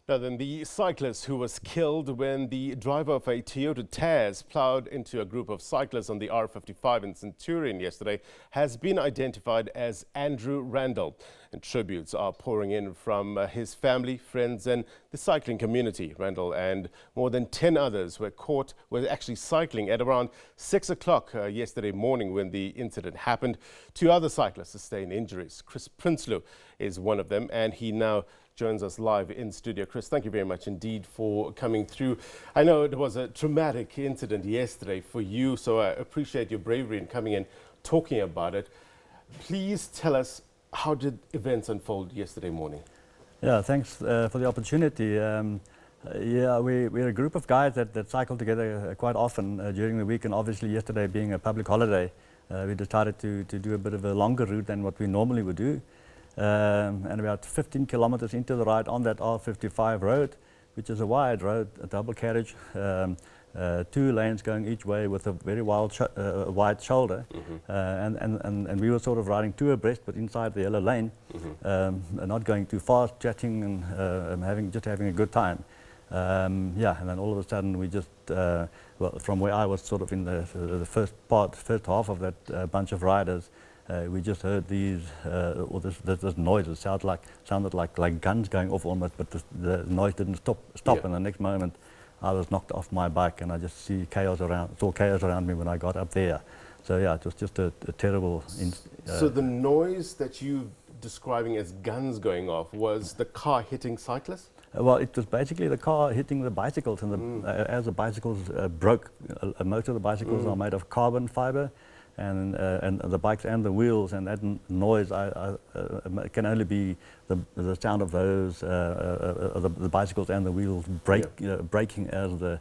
Now then, the cyclist who was killed when the driver of a Toyota Tazz ploughed into a group of cyclists on the R55 in Centurion yesterday has been identified as Andrew Randall. And tributes are pouring in from his family, friends and the cycling community. Randall and more than 10 others were actually cycling at around 6 o'clock yesterday morning when the incident happened. Two other cyclists sustained injuries. Prinsloo is one of them, and he now joins us live in studio. Chris, thank you very much indeed for coming through. I know it was a traumatic incident yesterday for you, so I appreciate your bravery in coming in, talking about it. Please tell us, how did events unfold yesterday morning? Yeah, thanks for the opportunity. We're a group of guys that cycle together quite often during the week, and obviously yesterday being a public holiday, we decided to do a bit of a longer route than what we normally would do. And about 15 kilometers into the ride on that R55 road, which is a wide road, a double carriage, 2 lanes going each way with a very wide shoulder. And we were sort of riding 2 abreast, but inside the yellow lane, not going too fast, chatting and just having a good time. And then all of a sudden we just, from where I was sort of in the first half of that bunch of riders, we just heard this noise. It sounded like guns going off almost, but the noise didn't stop. Yeah. And the next moment, I was knocked off my bike, and I just saw chaos around me when I got up there. So yeah, it was just a terrible. So the noise that you're describing as guns going off was the car hitting cyclists? Well, it was basically the car hitting the bicycles, and as the bicycles broke, most of the bicycles are made of carbon fiber. And the bikes and the wheels, and that noise can only be the sound of those the bicycles and the wheels breaking as the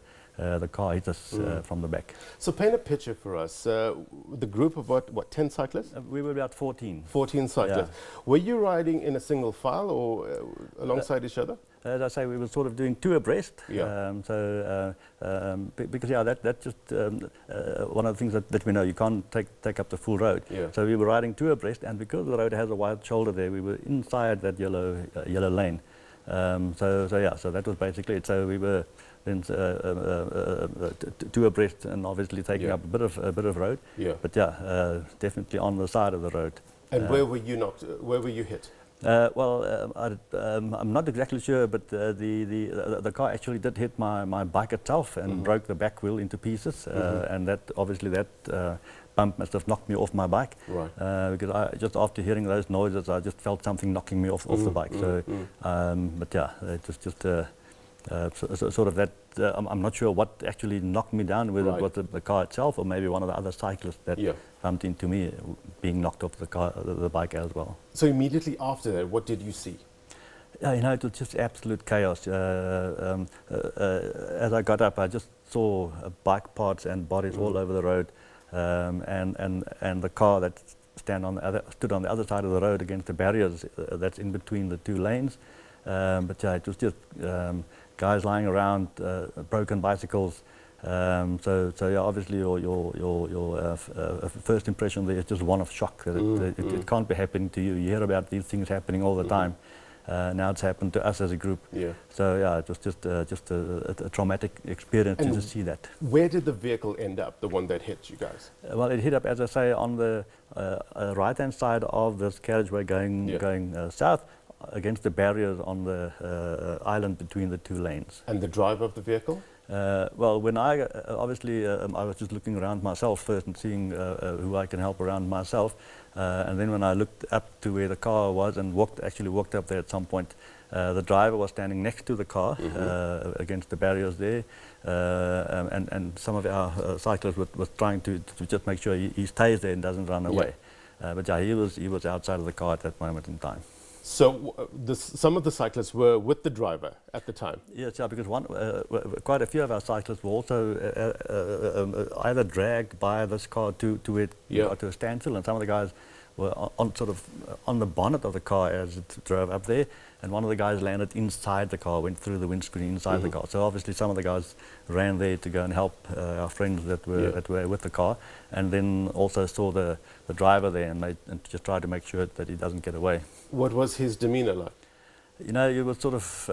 car hits us from the back. So paint a picture for us. The group of what 10 cyclists? We were about 14. 14 cyclists. Yeah. Were you riding in a single file or alongside each other? As I say, we were sort of doing 2 abreast. Yeah. Because that's just one of the things that we know, you can't take up the full road. Yeah. So we were riding 2 abreast, and because the road has a wide shoulder there, we were inside that yellow lane. So that was basically it. So we were then 2 abreast, and obviously taking up a bit of road. Yeah. But definitely on the side of the road. And where were you knocked? Where were you hit? I'm not exactly sure, but the car actually did hit my bike itself and broke the back wheel into pieces, and that bump must have knocked me off my bike. Right. Because just after hearing those noises, I just felt something knocking me off the bike. So, but yeah, it was just sort of that. I'm not sure what actually knocked me down, whether it was the car itself or maybe one of the other cyclists that bumped into me, being knocked off the bike as well. So immediately after that, what did you see? It was just absolute chaos. As I got up, I just saw bike parts and bodies all over the road, and the car that stood on the other side of the road against the barriers that's in between the 2 lanes. It was just guys lying around, broken bicycles. Obviously your first impression there is just one of shock. That it can't be happening to you. You hear about these things happening all the time. Now it's happened to us as a group. Yeah. So it was just a traumatic experience to see that. Where did the vehicle end up, the one that hit you guys? Well, it hit up, as I say, on the right-hand side of this carriageway going south, against the barriers on the island between the 2 lanes. And the driver of the vehicle? When I was just looking around myself first and seeing who I can help around myself, and then when I looked up to where the car was and walked up there at some point, the driver was standing next to the car against the barriers there, and some of our cyclists was trying to just make sure he stays there and doesn't run away. He was outside of the car at that moment in time. So some of the cyclists were with the driver at the time? Yes, because quite a few of our cyclists were also either dragged by this car to it got to a standstill, and some of the guys were on the bonnet of the car as it drove up there, and one of the guys landed inside the car, went through the windscreen inside the car. So obviously some of the guys ran there to go and help our friends that were with the car, and then also saw the driver there and just tried to make sure that he doesn't get away. What was his demeanor like? You know, he was sort of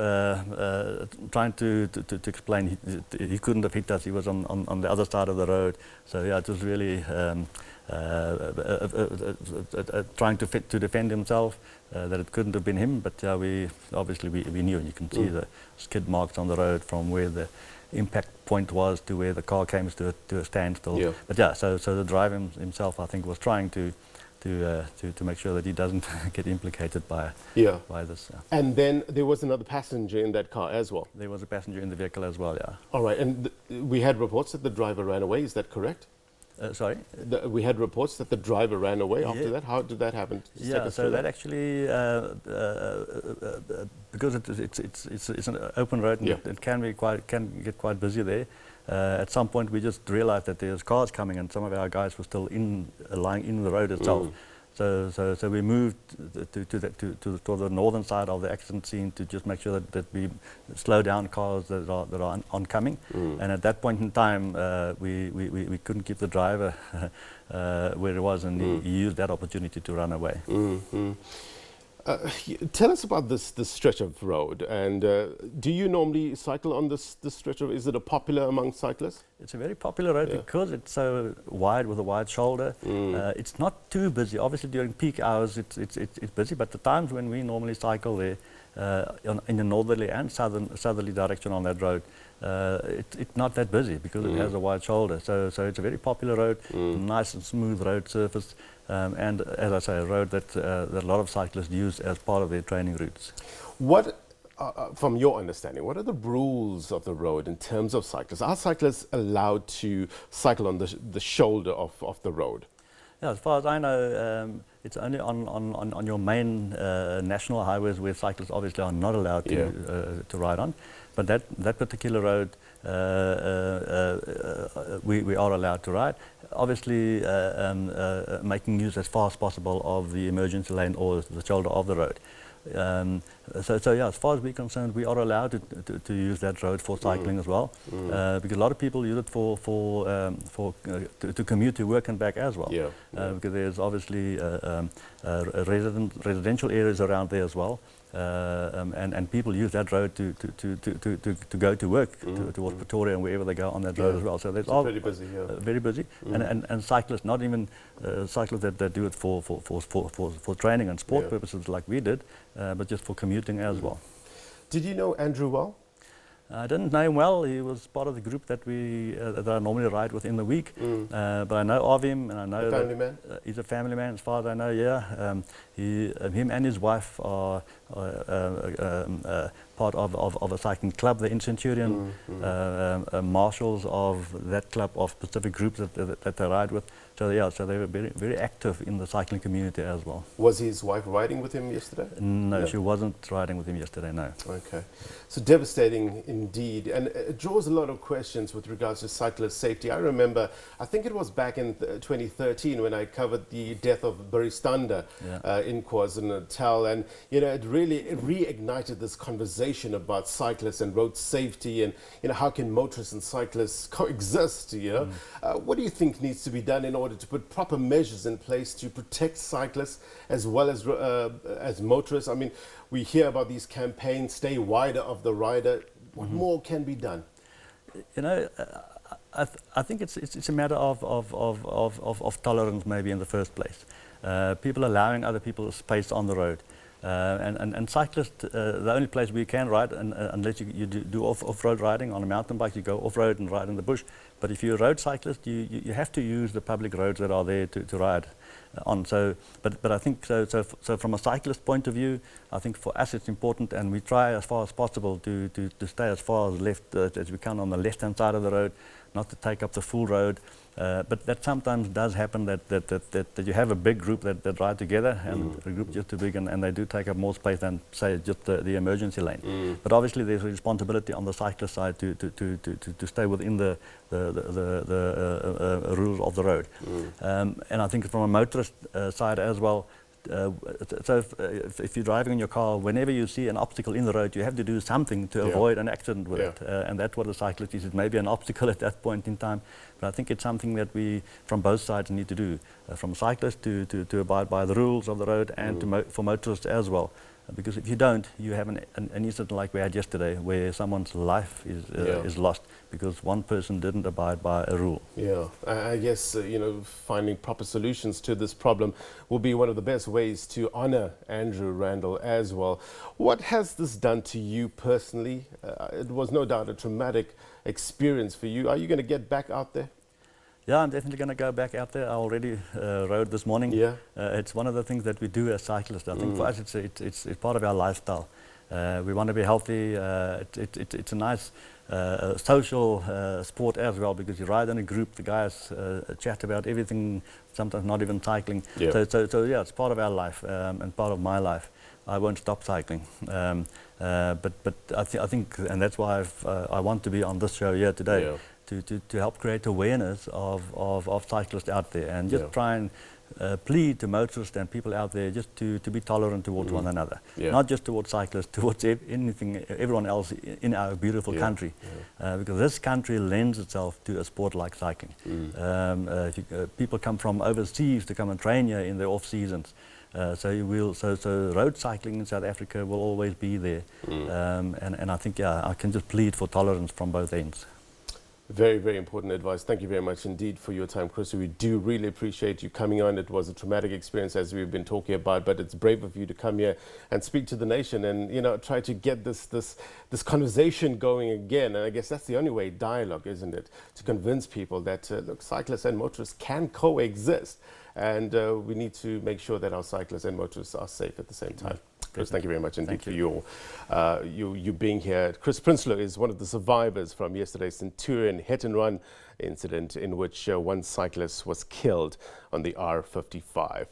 trying to explain he couldn't have hit us. He was on the other side of the road. So yeah, it was really trying to defend himself, that it couldn't have been him. But yeah, we knew. You can see the skid marks on the road from where the impact point was to where the car came to a standstill. Yeah. But yeah, so the driver himself, I think, was trying to make sure that he doesn't get implicated by this. And then there was another passenger in that car as well? There was a passenger in the vehicle as well, yeah. All right, and we had reports that the driver ran away, is that correct? Sorry? We had reports that the driver ran away after that. How did that happen? Yeah, so that actually, because it's an open road, and it can get quite busy there. At some point, we just realized that there's cars coming, and some of our guys were still lying in the road itself. So we moved to the northern side of the accident scene to just make sure that we slow down cars that are oncoming. And at that point in time, we couldn't keep the driver where he was, and he used that opportunity to run away. Tell us about this stretch of road, and do you normally cycle on this stretch of? Is it a popular among cyclists? It's a very popular road because it's so wide, with a wide shoulder. It's not too busy. Obviously during peak hours it's busy, but the times when we normally cycle there in the northerly and southerly direction on that road, it's not that busy because it has a wide shoulder. So it's a very popular road, nice and smooth road surface. And as I say, a road that a lot of cyclists use as part of their training routes. What, from your understanding, what are the rules of the road in terms of cyclists? Are cyclists allowed to cycle on the shoulder of the road? Yeah, as far as I know, it's only on your main national highways where cyclists obviously are not allowed to ride on. But that particular road, we are allowed to ride. Obviously, making use as far as possible of the emergency lane or the shoulder of the road. So yeah, as far as we're concerned, we are allowed to use that road for cycling as well, because a lot of people use it to commute to work and back as well. Because there's obviously residential areas around there as well. And people use that road to go to work towards Pretoria and wherever they go on that road as well. So that's all pretty busy, very busy. And cyclists, not even cyclists that do it for training and sport purposes like we did, but just for commuting as well. Did you know Andrew well? I didn't know him well. He was part of the group that I normally ride with in the week. But I know of him, and I know family man? He's a family man, as far as I know. Yeah, him and his wife are part of a cycling club, the Centurion, marshals of that club, of specific groups that they ride with. So yeah, so they were very, very active in the cycling community as well. Was his wife riding with him yesterday? No, she wasn't riding with him yesterday, no. Okay. So devastating indeed. And it draws a lot of questions with regards to cyclist safety. I remember, I think it was back in 2013 when I covered the death of Baristanda in KwaZulu-Natal. And, you know, it reignited this conversation about cyclists and road safety and, you know, how can motorists and cyclists coexist, you know? What do you think needs to be done in order to put proper measures in place to protect cyclists as well as motorists? I mean, we hear about these campaigns, stay wider of the rider. What more can be done? You know, I think it's a matter of tolerance maybe in the first place. People allowing other people space on the road. And cyclists, the only place we can ride, unless you do off-road riding on a mountain bike, you go off-road and ride in the bush. But if you're a road cyclist, you have to use the public roads that are there to ride on. So, but I think so from a cyclist point of view, I think for us it's important, and we try as far as possible to stay as far as left as we can on the left-hand side of the road, not to take up the full road. But that sometimes does happen that you have a big group that ride together, and a group just too big, and they do take up more space than, say, just the emergency lane. But obviously there's a responsibility on the cyclist side to stay within the rules of the road. And I think from a motorist side as well, so if you're driving in your car, whenever you see an obstacle in the road, you have to do something to avoid an accident with it. And that's what a cyclist is. It may be an obstacle at that point in time, but I think it's something that we, from both sides, need to do. From cyclists to abide by the rules of the road, and for motorists as well. Because if you don't, you have an incident like we had yesterday, where someone's life is lost because one person didn't abide by a rule. Yeah, I guess, finding proper solutions to this problem will be one of the best ways to honor Andrew Randall as well. What has this done to you personally? It was no doubt a traumatic experience for you. Are you going to get back out there? Yeah, I'm definitely going to go back out there. I already rode this morning. Yeah. It's one of the things that we do as cyclists. I think for us it's part of our lifestyle. We want to be healthy. It's a nice social sport as well, because you ride in a group. The guys chat about everything, sometimes not even cycling. Yeah. So yeah, it's part of our life and part of my life. I won't stop cycling. But I think, and that's why I want to be on this show here today. Yeah. To help create awareness of cyclists out there, and just try and plead to motorists and people out there just to be tolerant towards one another. Not just towards cyclists, towards everyone else in our beautiful country. Because this country lends itself to a sport like cycling. People come from overseas to come and train here in the off seasons. So road cycling in South Africa will always be there. And I think, I can just plead for tolerance from both ends. Very, very important advice. Thank you very much indeed for your time, Chris. We do really appreciate you coming on. It was a traumatic experience, as we've been talking about, but it's brave of you to come here and speak to the nation and, try to get this conversation going again. And I guess that's the only way, dialogue, isn't it? To convince people that, look, cyclists and motorists can coexist. And we need to make sure that our cyclists and motorists are safe at the same time. Chris, thank you very much indeed for you being here. Chris Prinsloo is one of the survivors from yesterday's Centurion hit-and-run incident in which one cyclist was killed on the R55.